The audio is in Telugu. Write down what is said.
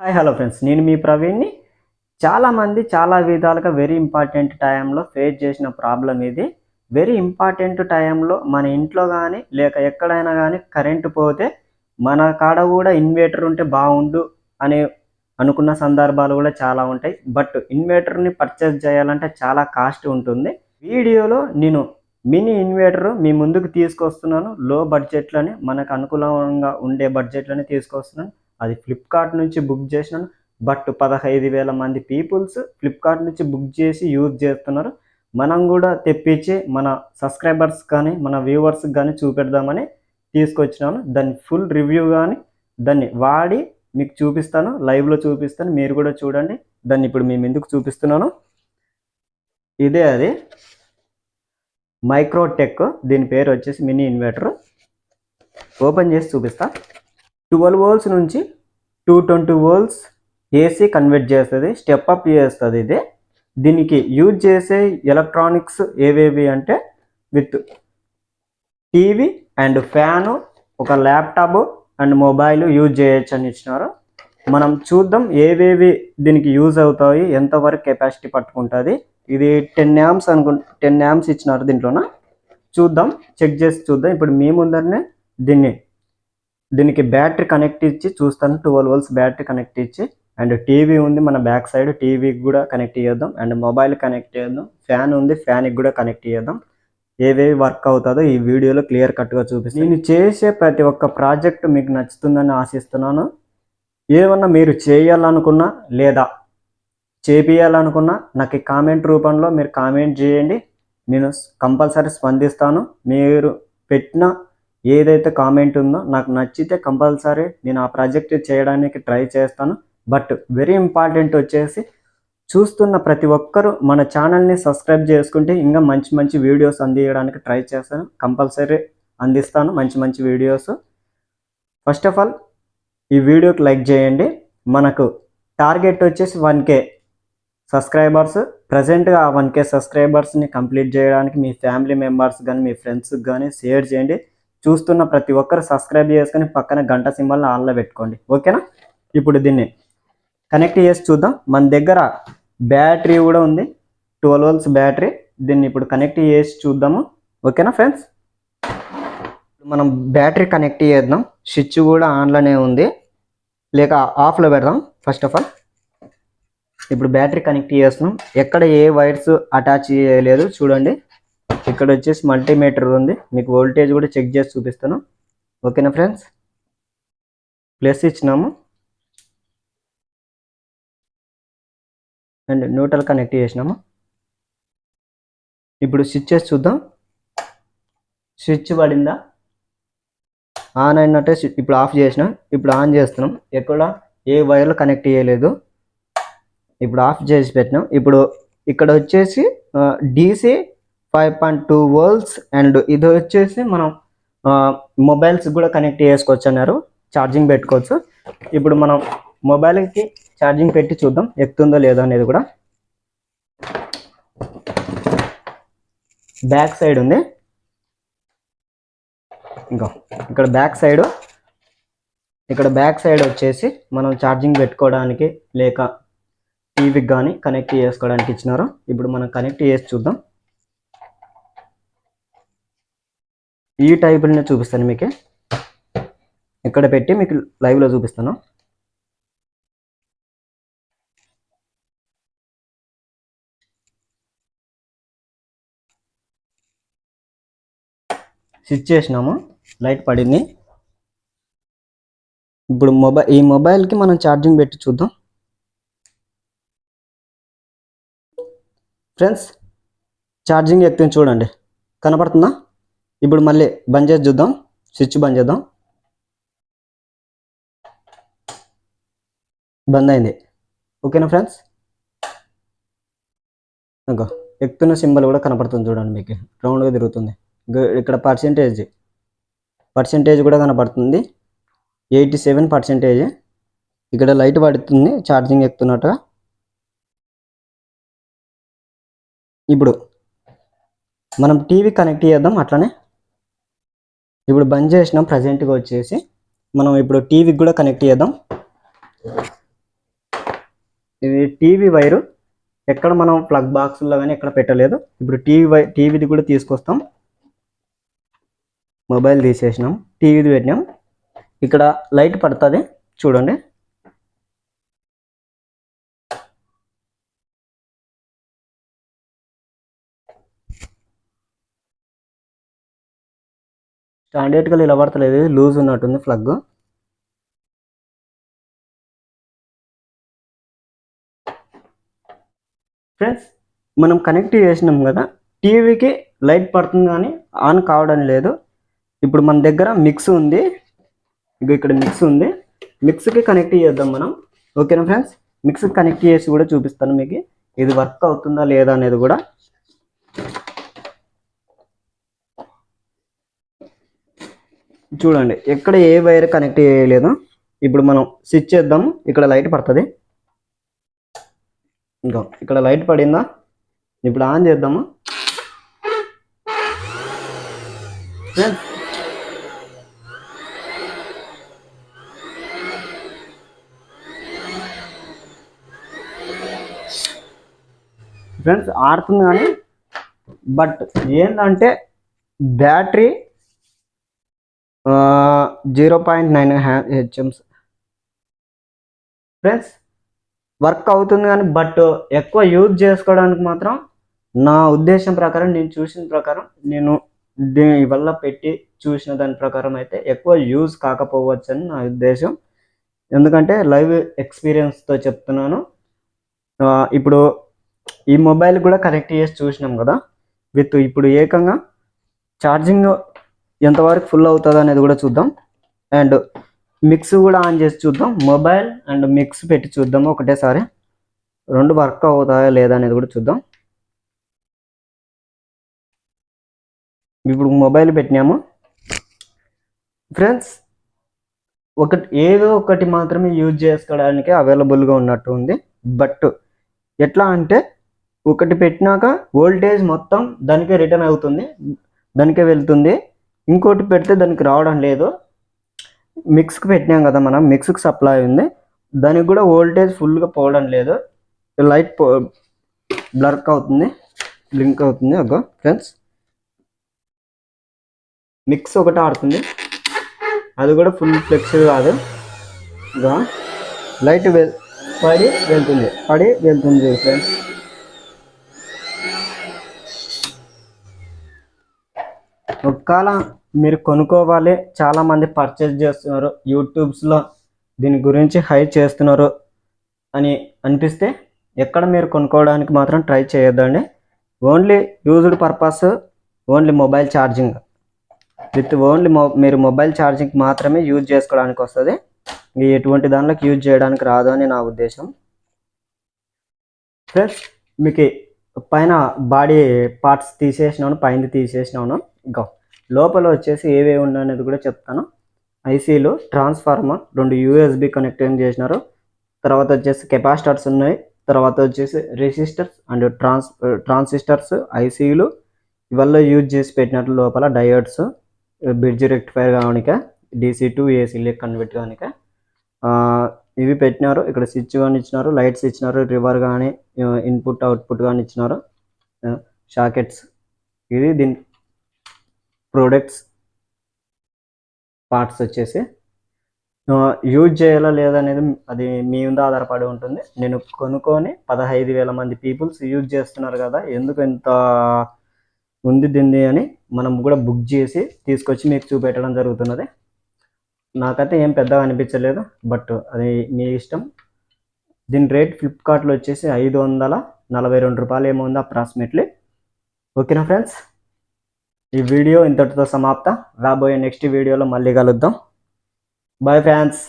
హాయ్ హలో ఫ్రెండ్స్, నేను మీ ప్రవీణ్ని. చాలామంది చాలా విధాలుగా వెరీ ఇంపార్టెంట్ టైంలో ఫేస్ చేసిన ప్రాబ్లం ఇది. వెరీ ఇంపార్టెంట్ టైంలో మన ఇంట్లో కానీ లేక ఎక్కడైనా కానీ కరెంటు పోతే మన కాడ కూడా ఇన్వర్టర్ ఉంటే బాగుండు అని అనుకున్న సందర్భాలు కూడా చాలా ఉంటాయి. బట్ ఇన్వర్టర్ని పర్చేస్ చేయాలంటే చాలా కాస్ట్ ఉంటుంది. వీడియోలో నేను మినీ ఇన్వర్టర్ మీ ముందుకు తీసుకొస్తున్నాను. లో బడ్జెట్లని, మనకు అనుకూలంగా ఉండే బడ్జెట్లని తీసుకొస్తున్నాను. అది ఫ్లిప్కార్ట్ నుంచి బుక్ చేసినాను. బట్ 15,000 మంది పీపుల్స్ ఫ్లిప్కార్ట్ నుంచి బుక్ చేసి యూజ్ చేస్తున్నారు. మనం కూడా తెప్పించి మన సబ్స్క్రైబర్స్ కానీ మన వ్యూవర్స్కి కానీ చూపెడదామని తీసుకొచ్చినాను. దాన్ని ఫుల్ రివ్యూ కానీ దాన్ని వాడి మీకు చూపిస్తాను, లైవ్లో చూపిస్తాను. మీరు కూడా చూడండి. దాన్ని ఇప్పుడు మేము ఎందుకు చూపిస్తున్నాను, ఇదే అది మైక్రోటెక్. దీని పేరు వచ్చేసి మినీ ఇన్వర్టర్. ఓపెన్ చేసి చూపిస్తా. 12 volts నుంచి 220 volts ఏసీ కన్వర్ట్ చేస్తుంది, స్టెప్ అప్ చేస్తుంది. ఇది దీనికి యూజ్ చేసే ఎలక్ట్రానిక్స్ ఏవేవి అంటే విత్ టీవీ అండ్ ఫ్యాను, ఒక ల్యాప్టాప్ అండ్ మొబైల్ యూజ్ చేయొచ్చు అని ఇచ్చినారు. మనం చూద్దాం ఏవేవి దీనికి యూజ్ అవుతాయి, ఎంతవరకు కెపాసిటీ పట్టుకుంటుంది. ఇది 10 amps 10 amps ఇచ్చినారు దీంట్లోన. చూద్దాం, చెక్ చేసి చూద్దాం. ఇప్పుడు మీ ముందరనే దీనికి బ్యాటరీ కనెక్ట్ ఇచ్చి చూస్తాను. 12 volts బ్యాటరీ కనెక్ట్ ఇచ్చి, అండ్ టీవీ ఉంది మన బ్యాక్ సైడ్, టీవీకి కూడా కనెక్ట్ చేద్దాం. అండ్ మొబైల్ కనెక్ట్ చేద్దాం. ఫ్యాన్ ఉంది, ఫ్యాన్కి కూడా కనెక్ట్ చేద్దాం. ఏవేవి వర్క్ అవుతుందో ఈ వీడియోలో క్లియర్ కట్గా చూపిస్తాను. నేను చేసే ప్రతి ఒక్క ప్రాజెక్ట్ మీకు నచ్చుతుందని ఆశిస్తున్నాను. ఏమన్నా మీరు చేయాలనుకున్నా లేదా చేపియాలనుకున్నా నాకు కామెంట్ రూపంలో మీరు కామెంట్ చేయండి. నేను కంపల్సరీ స్పందిస్తాను. మీరు పెట్టిన ఏదైతే కామెంట్ ఉందో నాకు నచ్చితే కంపల్సరీ నేను ఆ ప్రాజెక్ట్ చేయడానికి ట్రై చేస్తాను. బట్ వెరీ ఇంపార్టెంట్ వచ్చేసి చూస్తున్న ప్రతి ఒక్కరూ మన ఛానల్ని సబ్స్క్రైబ్ చేసుకుంటే ఇంకా మంచి మంచి వీడియోస్ అందించడానికి ట్రై చేస్తాను. కంపల్సరీ అందిస్తాను మంచి మంచి వీడియోస్. ఫస్ట్ ఆఫ్ ఆల్ ఈ వీడియోకి లైక్ చేయండి. మనకు టార్గెట్ వచ్చేసి 1K సబ్స్క్రైబర్స్. ప్రజెంట్గా ఆ 1K సబ్స్క్రైబర్స్ని కంప్లీట్ చేయడానికి మీ ఫ్యామిలీ మెంబర్స్ కానీ మీ ఫ్రెండ్స్కి కానీ షేర్ చేయండి. చూస్తున్న ప్రతి ఒక్కరు సబ్స్క్రైబ్ చేసుకొని పక్కన గంట సింబల్ని ఆన్లో పెట్టుకోండి, ఓకేనా? ఇప్పుడు దీన్ని కనెక్ట్ చేసి చూద్దాం. మన దగ్గర బ్యాటరీ కూడా ఉంది, 12 volts బ్యాటరీ. దీన్ని ఇప్పుడు కనెక్ట్ చేసి చూద్దాము, ఓకేనా ఫ్రెండ్స్? మనం బ్యాటరీ కనెక్ట్ చేద్దాం. స్విచ్ కూడా ఆన్లోనే ఉంది, లేక ఆఫ్లో పెడదాం. ఫస్ట్ ఆఫ్ ఆల్ ఇప్పుడు బ్యాటరీ కనెక్ట్ చేస్తున్నాం. ఎక్కడ ఏ వైర్స్ అటాచ్ చేయలేదు, చూడండి. ఇక్కడ వచ్చేసి మల్టీమీటర్ ఉంది, మీకు వోల్టేజ్ కూడా చెక్ చేసి చూపిస్తాను, ఓకేనా ఫ్రెండ్స్? ప్లస్ ఇచ్చినాము అండ్ న్యూట్రల్ కనెక్ట్ చేసినాము. ఇప్పుడు స్విచ్ చేసి చూద్దాం. స్విచ్ పడిందా? ఆన్ అయినట్టే. ఇప్పుడు ఆఫ్ చేసినాం, ఇప్పుడు ఆన్ చేస్తున్నాం. ఎక్కడ ఏ వైర్లు కనెక్ట్ చేయలేదు. ఇప్పుడు ఆఫ్ చేసి పెట్టినాం. ఇప్పుడు ఇక్కడ వచ్చేసి DC 5.2 volts అండ్ ఇది వచ్చేసి మనం మొబైల్స్ కూడా కనెక్ట్ చేసుకోవచ్చు అన్నారు. ఛార్జింగ్ పెట్టుకోవచ్చు. ఇప్పుడు మనం మొబైల్కి ఛార్జింగ్ పెట్టి చూద్దాం ఎక్కుతుందో లేదో అనేది కూడా. బ్యాక్ సైడ్ ఉంది, ఇంకా ఇక్కడ బ్యాక్ సైడ్ వచ్చేసి మనం ఛార్జింగ్ పెట్టుకోవడానికి లేక టీవీకి కానీ కనెక్ట్ చేసుకోవడానికి ఇచ్చినారు. ఇప్పుడు మనం కనెక్ట్ చేసి చూద్దాం. ఈ టైపులోనే చూపిస్తాను మీకు. ఇక్కడ పెట్టి మీకు లైవ్లో చూపిస్తాను. స్విచ్ చేసినాము, లైట్ పడింది. ఇప్పుడు ఈ మొబైల్కి మనం ఛార్జింగ్ పెట్టి చూద్దాం ఫ్రెండ్స్. ఛార్జింగ్ ఎక్కుతుంది, చూడండి, కనపడుతుందా? ఇప్పుడు మళ్ళీ బంద్ చేసి చూద్దాం. స్విచ్ బంద్ చేద్దాం. బంద్ అయింది, ఓకేనా ఫ్రెండ్స్? ఇంకా ఎక్కుతున్న సింబల్ కూడా కనపడుతుంది, చూడండి. మీకు రౌండ్గా తిరుగుతుంది. ఇక్కడ పర్సెంటేజ్ కూడా కనపడుతుంది, 87%. ఇక్కడ లైట్ పడుతుంది ఛార్జింగ్ ఎక్కుతున్నట్టుగా. ఇప్పుడు మనం టీవీ కనెక్ట్ చేద్దాం అట్లనే. ఇప్పుడు బంద్ చేసినాం. ప్రజెంట్గా వచ్చేసి మనం ఇప్పుడు టీవీకి కూడా కనెక్ట్ చేద్దాం. ఇది టీవీ వైరు, ఎక్కడ మనం ప్లగ్ బాక్స్లో కానీ ఎక్కడ పెట్టలేదు. ఇప్పుడు టీవీది కూడా తీసుకొస్తాం. మొబైల్ తీసేసినాం, టీవీది పెట్టినాం. ఇక్కడ లైట్ పడుతుంది చూడండి. స్టాండర్డ్గా ఇలా పడతలేదు, లూజ్ ఉన్నట్టుంది ప్లగ్. ఫ్రెండ్స్, మనం కనెక్ట్ చేసినాం కదా, టీవీకి లైట్ పడుతుంది కానీ ఆన్ కావడం లేదు. ఇప్పుడు మన దగ్గర మిక్స్ ఉంది, ఇక్కడ మిక్స్ ఉంది, మిక్స్కి కనెక్ట్ చేద్దాం మనం. ఓకేనా ఫ్రెండ్స్, మిక్స్కి కనెక్ట్ చేసి కూడా చూపిస్తాను మీకు ఇది వర్క్ అవుతుందా లేదా అనేది కూడా. చూడండి, ఎక్కడ ఏ వైర్ కనెక్ట్ చేయలేదు. ఇప్పుడు మనం స్విచ్ చేద్దాం, ఇక్కడ లైట్ పడుతుంది. ఇంకా ఇక్కడ లైట్ పడిందా, ఇప్పుడు ఆన్ చేద్దాము. ఫ్రెండ్స్ ఆడుతుంది కానీ బట్ ఏంటంటే బ్యాటరీ 0.9 హెచ్ఎమ్స్. ఫ్రెండ్స్ వర్క్ అవుతుంది కానీ బట్ ఎక్కువ యూజ్ చేసుకోవడానికి మాత్రం నా ఉద్దేశం ప్రకారం, నేను చూసిన ప్రకారం, నేను దీని వల్ల పెట్టి చూసిన దాని ప్రకారం అయితే ఎక్కువ యూజ్ కాకపోవచ్చు అని నా ఉద్దేశం. ఎందుకంటే లైవ్ ఎక్స్పీరియన్స్తో చెప్తున్నాను. ఇప్పుడు ఈ మొబైల్ కూడా కనెక్ట్ చేసి చూసినాం కదా విత్, ఇప్పుడు ఏకంగా ఛార్జింగ్ ఎంతవరకు ఫుల్ అవుతుందో అనేది కూడా చూద్దాం. అండ్ మిక్స్ కూడా ఆన్ చేసి చూద్దాం. మొబైల్ అండ్ మిక్స్ పెట్టి చూద్దాము ఒకటేసారి, రెండు వర్క్ అవుతాయా లేదా అనేది కూడా చూద్దాం. ఇప్పుడు మొబైల్ పెట్టినాము ఫ్రెండ్స్. ఏదో ఒకటి మాత్రమే యూజ్ చేసుకోవడానికి అవైలబుల్గా ఉన్నట్టు ఉంది. బట్ ఎట్లా అంటే ఒకటి పెట్టినాక వోల్టేజ్ మొత్తం దానికే రిటర్న్ అవుతుంది, దానికే వెళ్తుంది. ఇంకోటి పెడితే దానికి రావడం లేదు. మిక్స్కి పెట్టినాం కదా మనం, మిక్స్కి సప్లై ఉంది, దానికి కూడా వోల్టేజ్ ఫుల్గా పోవడం లేదు. లైట్ బ్లర్క్ అవుతుంది, బ్లింక్ అవుతుంది. అగ్గో ఫ్రెండ్స్, మిక్స్ ఒకటి ఆడుతుంది, అది కూడా ఫుల్ ఫ్లెక్స్ కాదు. ఇంకా లైట్ పడి వెళ్తుంది ఫ్రెండ్స్. ఒకవేళ మీరు కొనుక్కోవాలి, చాలామంది పర్చేజ్ చేస్తున్నారు, యూట్యూబ్స్లో దీని గురించి హైడ్ చేస్తున్నారు అని అనిపిస్తే ఎక్కడ మీరు కొనుక్కోవడానికి మాత్రం ట్రై చేయొద్దండి. Only used purpose, only mobile charging with only మీరు మొబైల్ ఛార్జింగ్ మాత్రమే యూజ్ చేసుకోవడానికి వస్తుంది. ఎటువంటి దానిలోకి యూజ్ చేయడానికి రాదు అని నా ఉద్దేశం. ఫ్రెండ్స్ మీకు పైన బాడీ పార్ట్స్ తీసేసినాను, పైన తీసేసినాను. ఇంకా లోపల వచ్చేసి ఏవేవి ఉన్నాయనేది కూడా చెప్తాను. ఐసీలు, ట్రాన్స్ఫార్మర్, 2 USB కనెక్టింగ్ చేసినారు. తర్వాత వచ్చేసి కెపాసిటర్స్ ఉన్నాయి. తర్వాత వచ్చేసి రెసిస్టర్స్ అండ్ ట్రాన్సిస్టర్స్, ఐసీలు ఇవల్ల యూజ్ చేసి పెట్టినట్లు. లోపల డయోడ్స్, బ్రిడ్జ్ రెక్టిఫైర్ కానిక, DC to AC కన్వర్ట్ కానిక ఇవి పెట్టినారు. ఇక్కడ స్విచ్ కానీ ఇచ్చినారు, లైట్స్ ఇచ్చినారు, రివర్ కానీ ఇన్పుట్ అవుట్పుట్ కానీ ఇచ్చినారు, షాకెట్స్. ఇది దీని ప్రొడక్ట్స్ పార్ట్స్ వచ్చేసి యూజ్ చేయాలా లేదా అనేది అది మీ మీద ఆధారపడి ఉంటుంది. నేను కొనుక్కొని 15,000 మంది పీపుల్స్ యూజ్ చేస్తున్నారు కదా, ఎందుకు ఎంత ఉంది దీన్ని అని మనం కూడా బుక్ చేసి తీసుకొచ్చి మీకు చూపెట్టడం జరుగుతున్నది. నాకైతే ఏం పెద్దగా అనిపించలేదు, బట్ అది మీ ఇష్టం. దీని రేట్ ఫ్లిప్కార్ట్లో వచ్చేసి 542 రూపాయలు ఏమో ఉంది అప్రాక్సిమేట్లీ. ఓకేనా ఫ్రెండ్స్, ఈ వీడియో ఇంతటితో సమాప్తం. రాబోయే నెక్స్ట్ వీడియోలో మళ్ళీ కలుద్దాం. Bye friends.